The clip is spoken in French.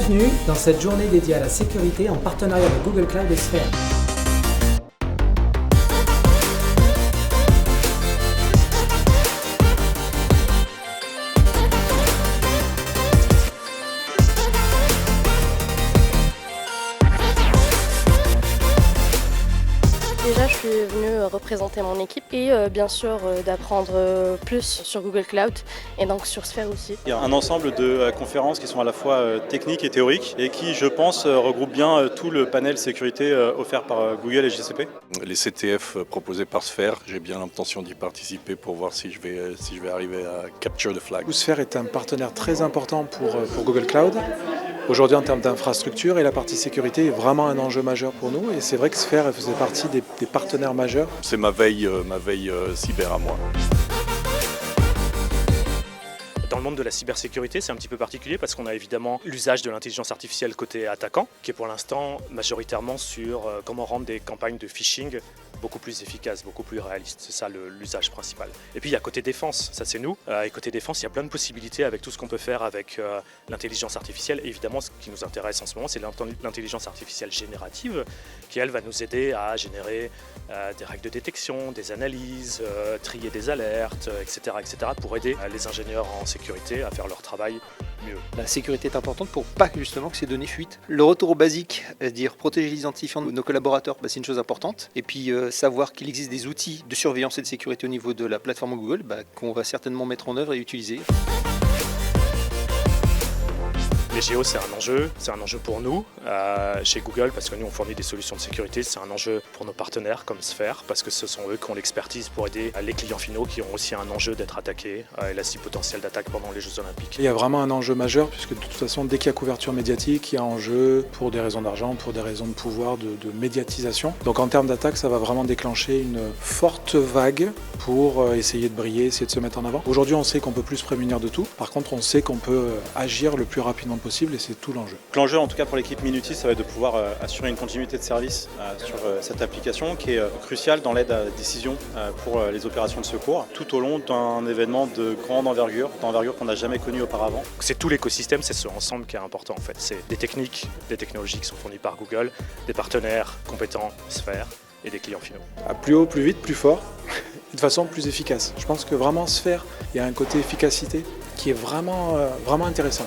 Bienvenue dans cette journée dédiée à la sécurité en partenariat avec Google Cloud et Sphere. Déjà, je suis venue représenter mon équipe et bien sûr d'apprendre plus sur Google Cloud et donc sur Sphere aussi. Il y a un ensemble de conférences qui sont à la fois techniques et théoriques et qui, je pense, regroupent bien tout le panel sécurité offert par Google et GCP. Les CTF proposés par Sphere, j'ai bien l'intention d'y participer pour voir si je vais arriver à capture the flag. Sphere est un partenaire très important pour Google Cloud. Aujourd'hui en termes d'infrastructure, et la partie sécurité est vraiment un enjeu majeur pour nous, et c'est vrai que Sphere faisait partie des partenaires majeurs. C'est ma veille cyber à moi. Dans le monde de la cybersécurité, c'est un petit peu particulier parce qu'on a évidemment l'usage de l'intelligence artificielle côté attaquant, qui est pour l'instant majoritairement sur comment rendre des campagnes de phishing beaucoup plus efficaces, beaucoup plus réalistes. C'est ça l'usage principal. Et puis il y a côté défense, ça c'est nous. Et côté défense, il y a plein de possibilités avec tout ce qu'on peut faire avec l'intelligence artificielle. Et évidemment, ce qui nous intéresse en ce moment, c'est l'intelligence artificielle générative, qui elle va nous aider à générer des règles de détection, des analyses, trier des alertes, etc., pour aider les ingénieurs en sécurité à faire leur travail mieux. La sécurité est importante pour pas justement que ces données fuitent. Le retour au basique, c'est-à-dire protéger les identifiants de nos collaborateurs, c'est une chose importante. Et puis savoir qu'il existe des outils de surveillance et de sécurité au niveau de la plateforme Google qu'on va certainement mettre en œuvre et utiliser. Les géos, c'est un enjeu pour nous chez Google parce que nous on fournit des solutions de sécurité, c'est un enjeu pour nos partenaires comme Sphere parce que ce sont eux qui ont l'expertise pour aider les clients finaux qui ont aussi un enjeu d'être attaqués et là si potentiel d'attaque pendant les Jeux Olympiques. Il y a vraiment un enjeu majeur puisque de toute façon dès qu'il y a couverture médiatique, il y a enjeu pour des raisons d'argent, pour des raisons de pouvoir, de médiatisation. Donc en termes d'attaque, ça va vraiment déclencher une forte vague pour essayer de briller, essayer de se mettre en avant. Aujourd'hui on sait qu'on peut plus se prémunir de tout, par contre on sait qu'on peut agir le plus rapidement possible et c'est tout l'enjeu. L'enjeu en tout cas pour l'équipe Minutis, ça va être de pouvoir assurer une continuité de service sur cette application qui est cruciale dans l'aide à la décision pour les opérations de secours tout au long d'un événement de grande envergure qu'on n'a jamais connu auparavant. C'est tout l'écosystème, c'est ce ensemble qui est important en fait. C'est des techniques, des technologies qui sont fournies par Google, des partenaires compétents Sphere et des clients finaux. Plus haut, plus vite, plus fort, de façon plus efficace. Je pense que vraiment Sphere, il y a un côté efficacité qui est vraiment intéressant.